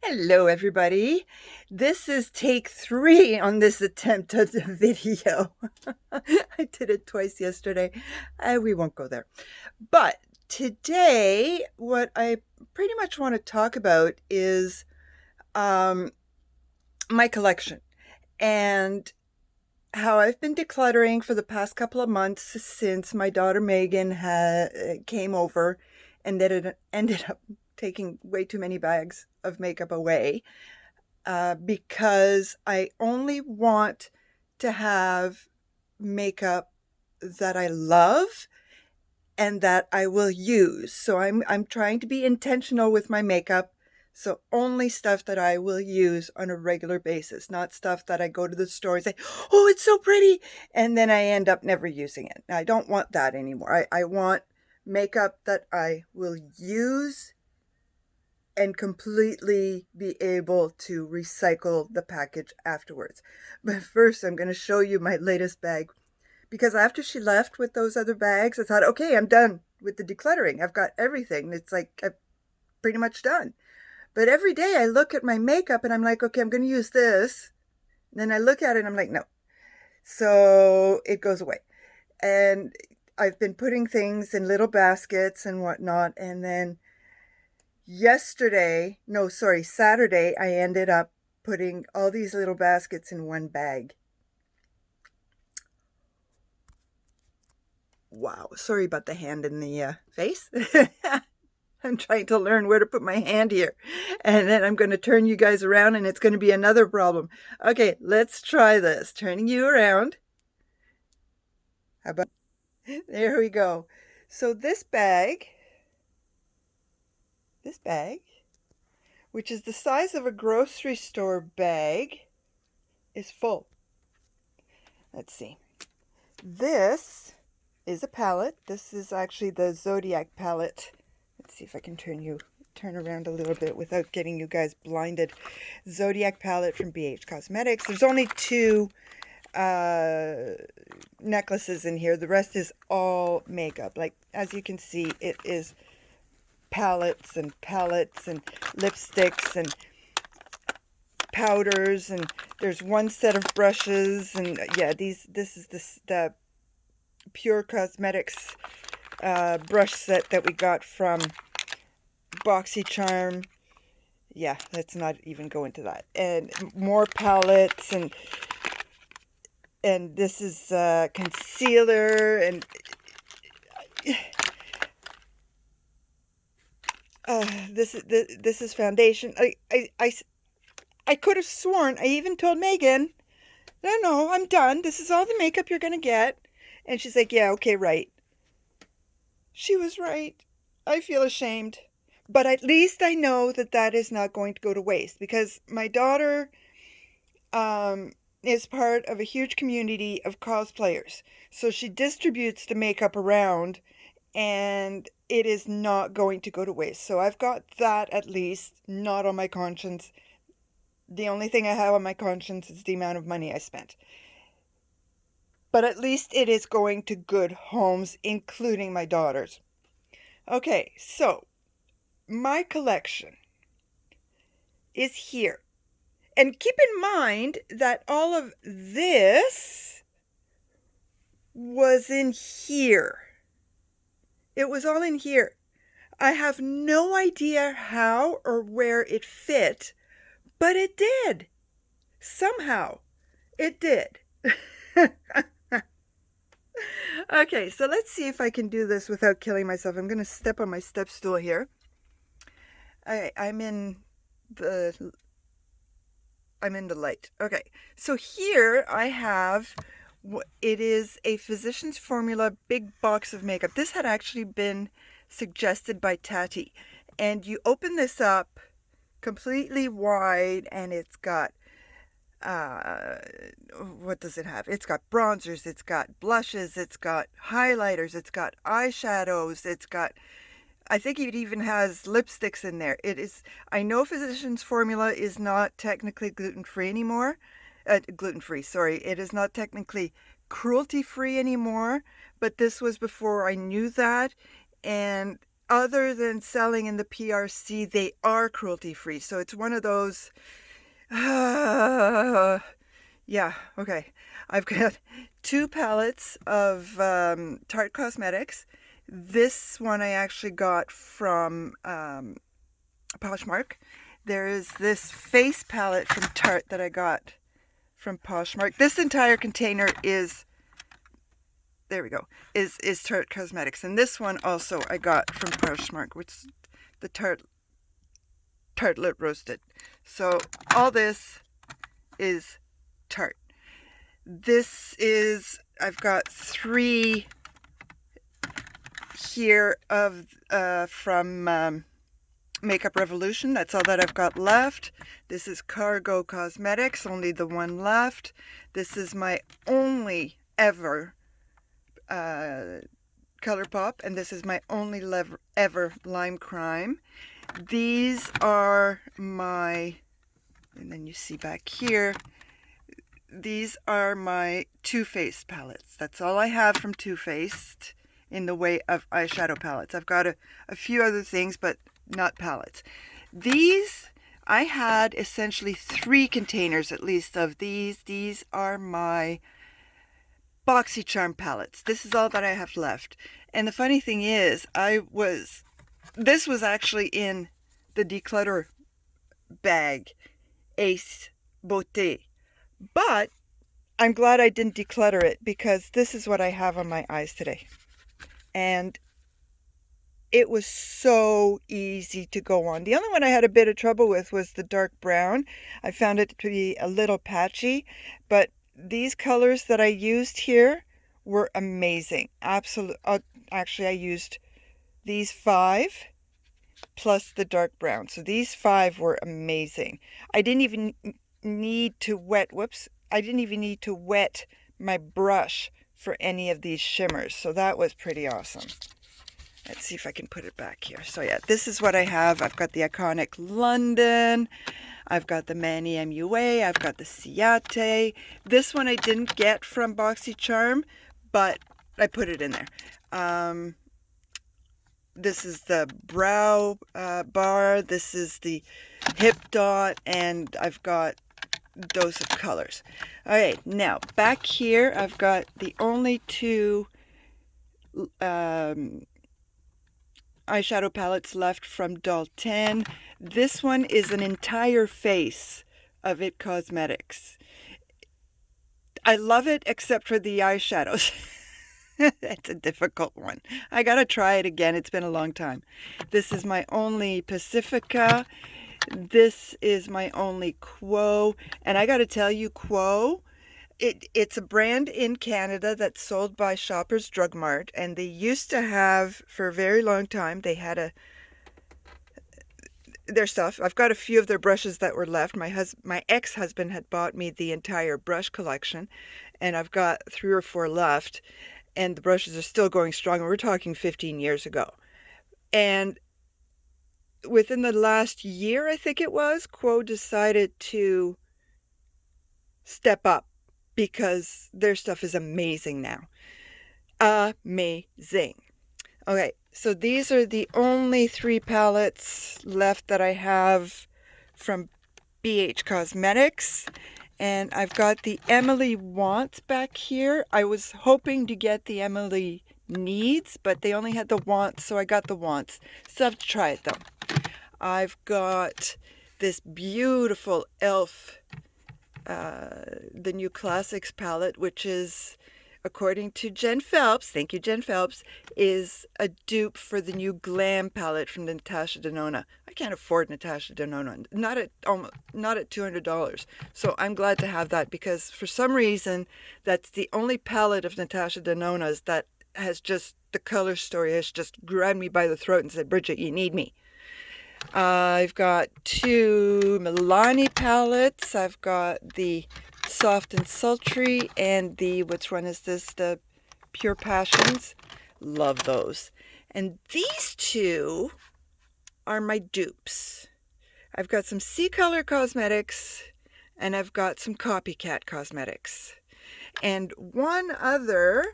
Hello, everybody. This is take 3 on this attempt at a video. I did it twice yesterday. We won't go there. But today, what I pretty much want to talk about is um, my collection and how I've been decluttering for the past couple of months since my daughter Megan came over and that it ended up taking way too many bags of makeup away because I only want to have makeup that I love and that I will use. So I'm trying to be intentional with my makeup. So only stuff that I will use on a regular basis, not stuff that I go to the store and say, "Oh, it's so pretty," and then I end up never using it. I don't want that anymore. I want makeup that I will use and completely be able to recycle the package afterwards. But first, I'm going to show you my latest bag. Because after she left with those other bags, I thought, okay, I'm done with the decluttering. I've got everything. It's like I'm pretty much done. But every day I look at my makeup and I'm like, okay, I'm going to use this. And then I look at it and I'm like, no. So it goes away. And I've been putting things in little baskets and whatnot. And then Saturday, I ended up putting all these little baskets in one bag. Wow, sorry about the hand in the face. I'm trying to learn where to put my hand here. And then I'm going to turn you guys around and it's going to be another problem. Okay, let's try this. Turning you around. How about, there we go. So this bag, which is the size of a grocery store bag, is full. Let's see. This is a palette. This is actually the Zodiac palette. Let's see if I can turn around a little bit without getting you guys blinded. Zodiac palette from BH Cosmetics. There's only two necklaces in here. The rest is all makeup. Like, as you can see, it is palettes and lipsticks and powders, and there's one set of brushes, and yeah, this is the Pure Cosmetics brush set that we got from BoxyCharm. Yeah, let's not even go into that. And more palettes, and this is concealer, and this is foundation. I could have sworn I even told Megan, no, I'm done. This is all the makeup you're gonna get. And she's like, yeah, okay, right. She was right. I feel ashamed. But at least I know that that is not going to go to waste, because my daughter is part of a huge community of cosplayers. So she distributes the makeup around, and it is not going to go to waste. So I've got that at least not on my conscience. The only thing I have on my conscience is the amount of money I spent. But at least it is going to good homes, including my daughter's. Okay, so my collection is here. And keep in mind that all of this was in here. It was all in here. I have no idea how or where it fit, but it did. Somehow, it did. Okay, so let's see if I can do this without killing myself. I'm going to step on my step stool here. I'm in the light. Okay, so here I have, it is a Physicians Formula big box of makeup. This had actually been suggested by Tati. And you open this up completely wide, and it's got what does it have? It's got bronzers, it's got blushes, it's got highlighters, it's got eyeshadows, it's got, I think it even has lipsticks in there. It is, I know Physicians Formula is not technically gluten-free anymore. Gluten-free, sorry. It is not technically cruelty-free anymore, but this was before I knew that, and other than selling in the PRC, they are cruelty-free. So it's one of those, yeah, okay. I've got 2 palettes of Tarte Cosmetics. This one I actually got from Poshmark. There is this face palette from Tarte that I got from Poshmark. This entire container is, there we go, is Tarte Cosmetics. And this one also I got from Poshmark, which is the Tartlet Roasted. So all this is Tarte. This is, I've got 3 here of from Makeup Revolution. That's all that I've got left. This is Cargo Cosmetics, only the one left. This is my only ever ColourPop, and this is my only ever Lime Crime. These are my, and then you see back here, these are my Too Faced palettes. That's all I have from Too Faced in the way of eyeshadow palettes. I've got a few other things, but not palettes. These, I had essentially 3 containers at least of these. These are my BoxyCharm palettes. This is all that I have left. And the funny thing is, this was actually in the Declutter bag, Ace Beauté. But I'm glad I didn't declutter it, because this is what I have on my eyes today. And it was so easy to go on. The only one I had a bit of trouble with was the dark brown. I found it to be a little patchy, but these colors that I used here were amazing. Absolutely. Actually, I used these 5 plus the dark brown. So these 5 were amazing. I didn't even need to I didn't even need to wet my brush for any of these shimmers. So that was pretty awesome. Let's see if I can put it back here. So yeah, this is what I have. I've got the iconic London. I've got the Manny MUA. I've got the Ciate. This one I didn't get from BoxyCharm, but I put it in there. This is the brow bar. This is the hip dot, and I've got Dose of Colors. Okay, now back here I've got the only 2 eyeshadow palettes left from Doll 10. This one is an entire face of IT Cosmetics. I love it except for the eyeshadows. That's a difficult one. I gotta try it again. It's been a long time. This is my only Pacifica. This is my only Quo. And I gotta tell you, Quo, it's a brand in Canada that's sold by Shoppers Drug Mart, and they used to have, for a very long time, they had their stuff. I've got a few of their brushes that were left. My ex-husband had bought me the entire brush collection, and I've got 3 or 4 left, and the brushes are still going strong. We're talking 15 years ago. And within the last year, I think it was, Quo decided to step up, because their stuff is amazing now. Amazing. Okay, so these are the only 3 palettes left that I have from BH Cosmetics. And I've got the Emily Wants back here. I was hoping to get the Emily Needs, but they only had the Wants, so I got the Wants. Still have to try it though. I've got this beautiful e.l.f. The New Classics palette, which is, according to Jen Phelps, thank you Jen Phelps, is a dupe for the new Glam palette from Natasha Denona. I can't afford Natasha Denona, not at $200. So I'm glad to have that, because for some reason that's the only palette of Natasha Denona's that has just, the color story has just grabbed me by the throat and said, Bridget, you need me. I've got 2 Milani palettes. I've got the Soft and Sultry and the, which one is this? The Pure Passions. Love those. And these 2 are my dupes. I've got some C-Color Cosmetics, and I've got some Copycat Cosmetics. And one other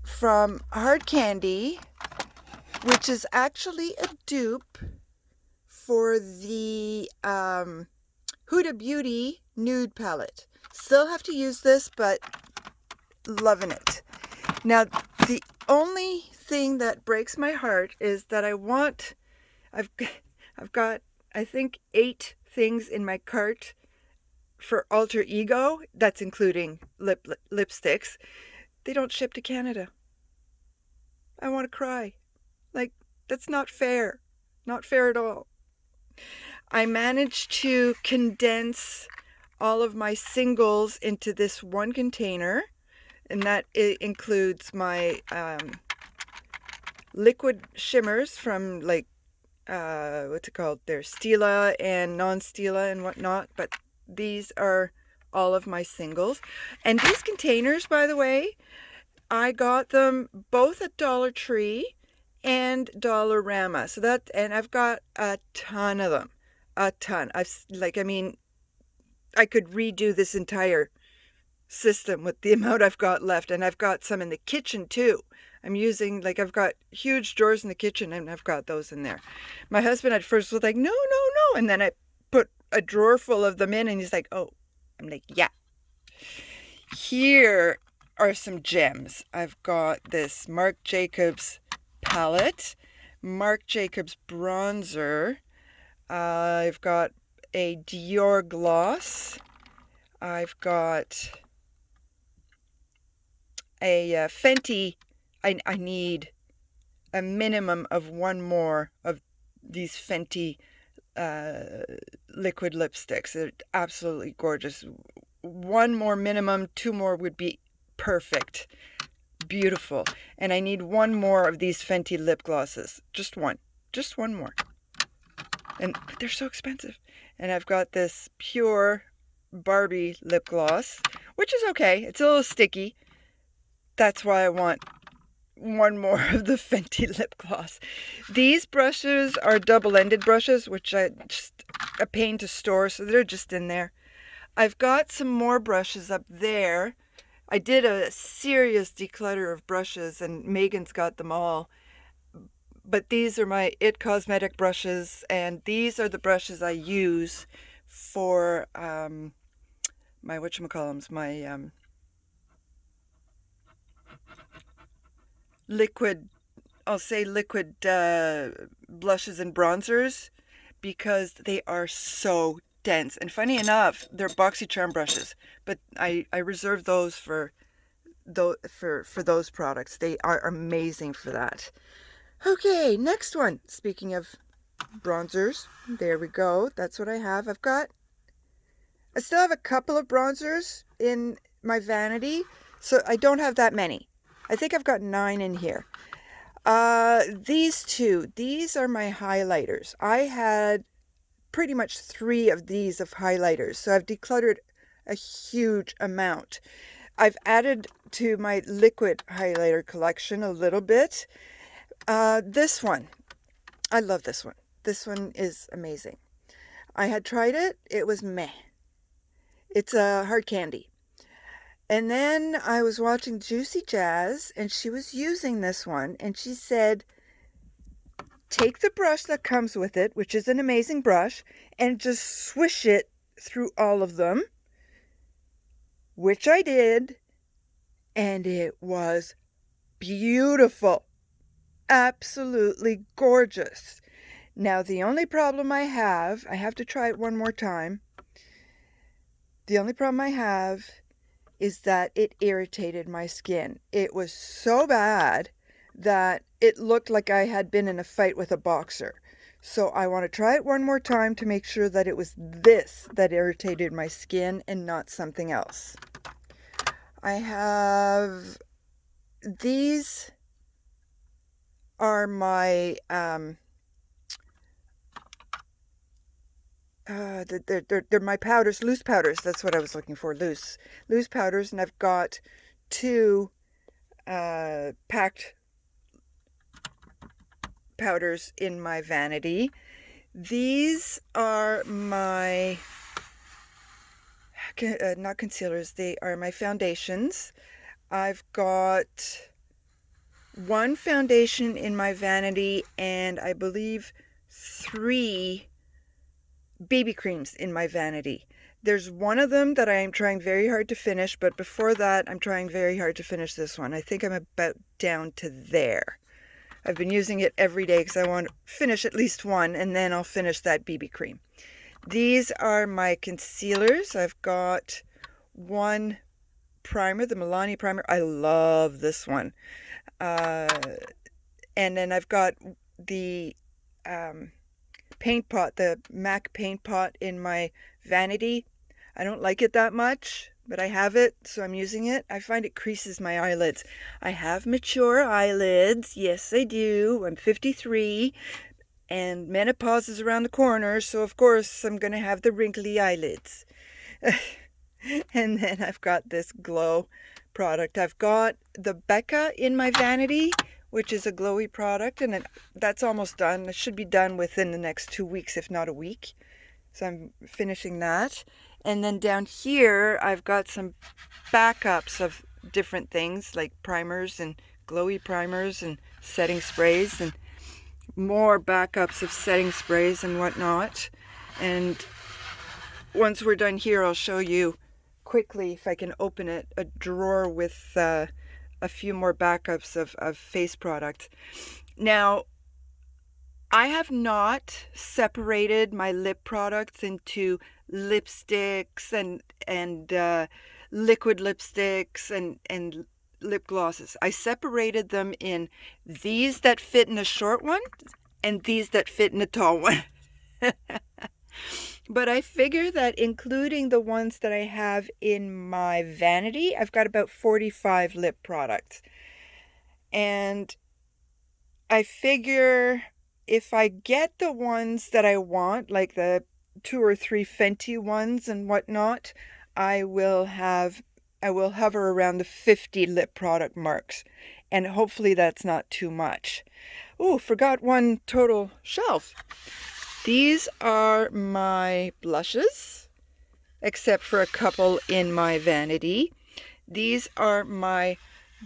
from Hard Candy, which is actually a dupe for the Huda Beauty Nude Palette. Still have to use this, but loving it. Now, the only thing that breaks my heart is that I've got, I think, 8 things in my cart for Alter Ego. That's including lipsticks. They don't ship to Canada. I want to cry. Like, that's not fair. Not fair at all. I managed to condense all of my singles into this one container, and that includes my liquid shimmers from, like, what's it called? There's Stila and non-Stila and whatnot, but these are all of my singles. And these containers, by the way, I got them both at Dollar Tree and Dollarama. So that, and I've got a ton of them. A ton. I could redo this entire system with the amount I've got left, and I've got some in the kitchen too. I've got huge drawers in the kitchen, and I've got those in there. My husband at first was like, no, no, no. And then I put a drawer full of them in, and he's like, oh. I'm like, yeah. Here are some gems. I've got this Marc Jacobs palette, Marc Jacobs bronzer. I've got a Dior gloss. I've got a Fenty. I need a minimum of one more of these Fenty liquid lipsticks. They're absolutely gorgeous. One more minimum, 2 more would be perfect. Beautiful. And I need one more of these Fenty lip glosses. Just one more. But they're so expensive. And I've got this pure Barbie lip gloss, which is okay. It's a little sticky. That's why I want one more of the Fenty lip gloss. These brushes are double-ended brushes, which I just a pain to store, so they're just in there. I've got some more brushes up there. I did a serious declutter of brushes, and Megan's got them all. But these are my It Cosmetic brushes, and these are the brushes I use for my whatchamacallums, my liquid blushes and bronzers, because they are so dense. And funny enough, they're BoxyCharm brushes, but I reserve those for those products. They are amazing for that. Okay, next one. Speaking of bronzers, there we go. That's what I have. I still have a couple of bronzers in my vanity, so I don't have that many. I think I've got 9 in here. These are my highlighters. I had pretty much 3 of these of highlighters, so I've decluttered a huge amount. I've added to my liquid highlighter collection a little bit. This one, I love this one. This one is amazing. I had tried it. It was meh. It's a hard candy. And then I was watching Juicy Jazz, and she was using this one, and she said, take the brush that comes with it, which is an amazing brush, and just swish it through all of them, which I did, and it was beautiful. Absolutely gorgeous. Now, the only problem I have to try it one more time. The only problem I have is that it irritated my skin. It was so bad that it looked like I had been in a fight with a boxer. So I want to try it one more time to make sure that it was this that irritated my skin and not something else. I have these are my they're my powders, loose powders. That's what I was looking for, loose powders. And I've got 2 packed powders in my vanity. These are my not concealers, they are my foundations. I've got one foundation in my vanity, and I believe 3 BB creams in my vanity. There's one of them that I am trying very hard to finish, but before that, I'm trying very hard to finish this one. I think I'm about down to there. I've been using it every day because I want to finish at least one, and then I'll finish that BB cream. These are my concealers. I've got one primer, the Milani primer. I love this one. And then I've got the paint pot, the MAC paint pot in my vanity. I don't like it that much, but I have it, so I'm using it. I find it creases my eyelids. I have mature eyelids. Yes, I do. I'm 53, and menopause is around the corner, so of course I'm going to have the wrinkly eyelids. And then I've got this glow product. I've got the Becca in my vanity, which is a glowy product, and that's almost done. It should be done within the next 2 weeks, if not a week. So I'm finishing that. And then down here, I've got some backups of different things like primers and glowy primers and setting sprays and more backups of setting sprays and whatnot. And once we're done here, I'll show you quickly, if I can open it, a drawer with a few more backups of face products. Now, I have not separated my lip products into lipsticks and liquid lipsticks and lip glosses. I separated them in these that fit in a short one and these that fit in a tall one. But I figure that including the ones that I have in my vanity, I've got about 45 lip products. And I figure if I get the ones that I want, like the 2 or 3 Fenty ones and whatnot, I will hover around the 50 lip product marks. And hopefully that's not too much. Oh, forgot one total shelf. These are my blushes, except for a couple in my vanity. These are my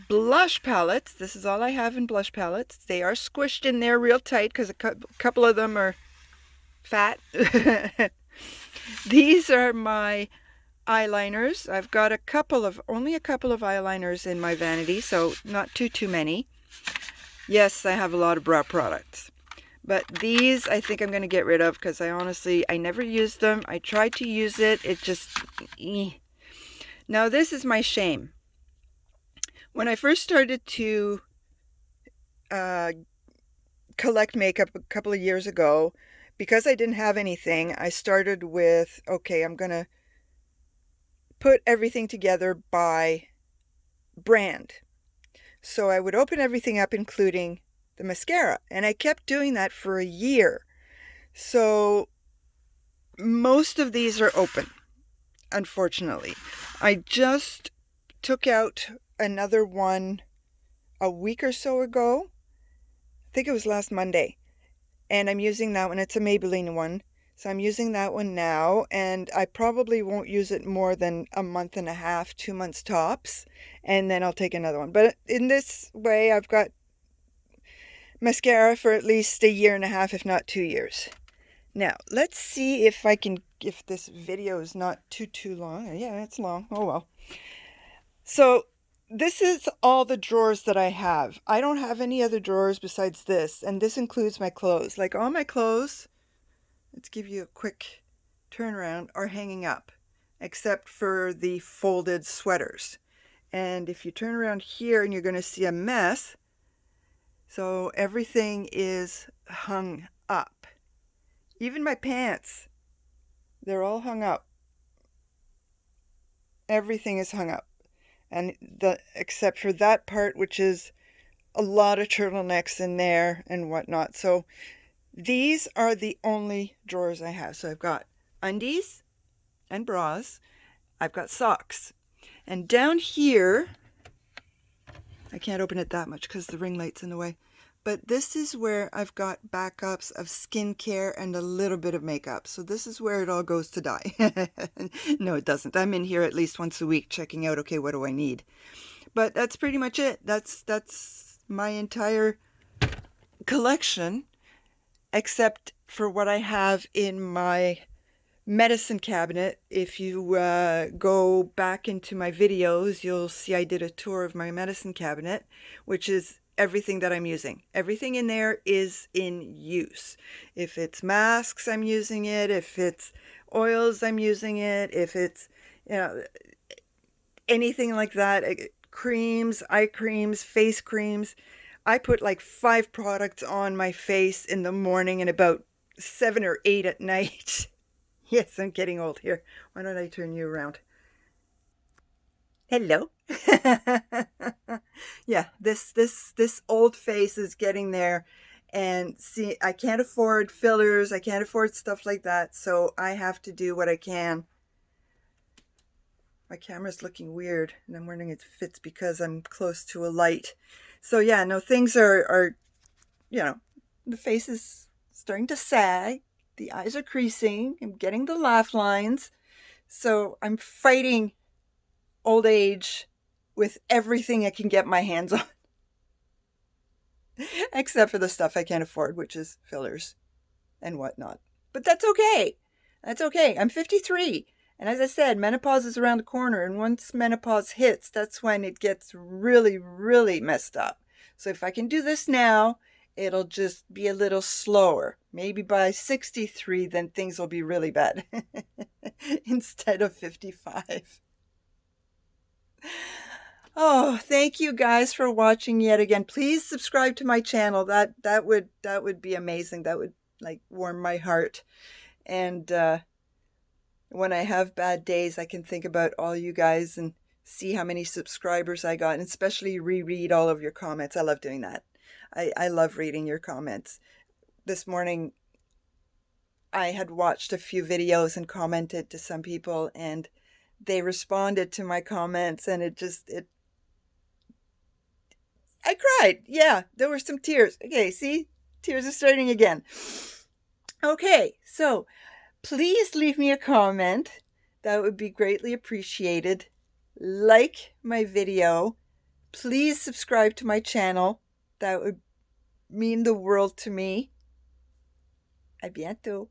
blush palettes. This is all I have in blush palettes. They are squished in there real tight because a couple of them are fat. These are my eyeliners. I've got only a couple of eyeliners in my vanity, so not too many. Yes, I have a lot of brow products. But these I think I'm going to get rid of because I never used them. I tried to use it. It just... Now this is my shame. When I first started to collect makeup a couple of years ago, because I didn't have anything, I started with, okay, I'm going to put everything together by brand. So I would open everything up, including the mascara, and I kept doing that for a year. So most of these are open, unfortunately. I just took out another one a week or so ago. I think it was last Monday, and I'm using that one. It's a Maybelline one, so I'm using that one now, and I probably won't use it more than a month and a half, 2 months tops, and then I'll take another one. But in this way, I've got mascara for at least a year and a half, if not 2 years. Now, let's see if this video is not too long. Yeah, it's long. Oh well. So this is all the drawers that I have. I don't have any other drawers besides this, and this includes my clothes. Like all my clothes, let's give you a quick turnaround, are hanging up, except for the folded sweaters. And if you turn around here, and you're going to see a mess. So everything is hung up. Even my pants, they're all hung up. Everything is hung up. And except for that part, which is a lot of turtlenecks in there and whatnot. So these are the only drawers I have. So I've got undies and bras. I've got socks. And down here, I can't open it that much because the ring light's in the way. But this is where I've got backups of skincare and a little bit of makeup. So this is where it all goes to die. No, it doesn't. I'm in here at least once a week checking out, okay, what do I need? But that's pretty much it. That's my entire collection, except for what I have in my medicine cabinet. If you go back into my videos, you'll see I did a tour of my medicine cabinet, which is everything that I'm using. Everything in there is in use. If it's masks, I'm using it. If it's oils, I'm using it. If it's, you know, anything like that, creams, eye creams, face creams. I put like 5 products on my face in the morning and about 7 or 8 at night. Yes, I'm getting old here. Why don't I turn you around? Hello. Yeah, this old face is getting there. And see, I can't afford fillers. I can't afford stuff like that. So I have to do what I can. My camera's looking weird, and I'm wondering if it fits because I'm close to a light. So yeah, no, things are, you know, the face is starting to sag. The eyes are creasing. I'm getting the laugh lines. So I'm fighting old age with everything I can get my hands on. Except for the stuff I can't afford, which is fillers and whatnot. But that's okay. That's okay. I'm 53. And as I said, menopause is around the corner. And once menopause hits, that's when it gets really, really messed up. So if I can do this now, it'll just be a little slower. Maybe by 63, then things will be really bad. Instead of 55. Oh, thank you guys for watching yet again. Please subscribe to my channel. That would be amazing. That would like warm my heart. And when I have bad days, I can think about all you guys and see how many subscribers I got, and especially reread all of your comments. I love doing that. I love reading your comments. This morning, I had watched a few videos and commented to some people, and they responded to my comments, and I cried. Yeah, there were some tears. Okay, see? Tears are starting again. Okay, so please leave me a comment. That would be greatly appreciated. Like my video. Please subscribe to my channel. That would mean the world to me. A bientôt.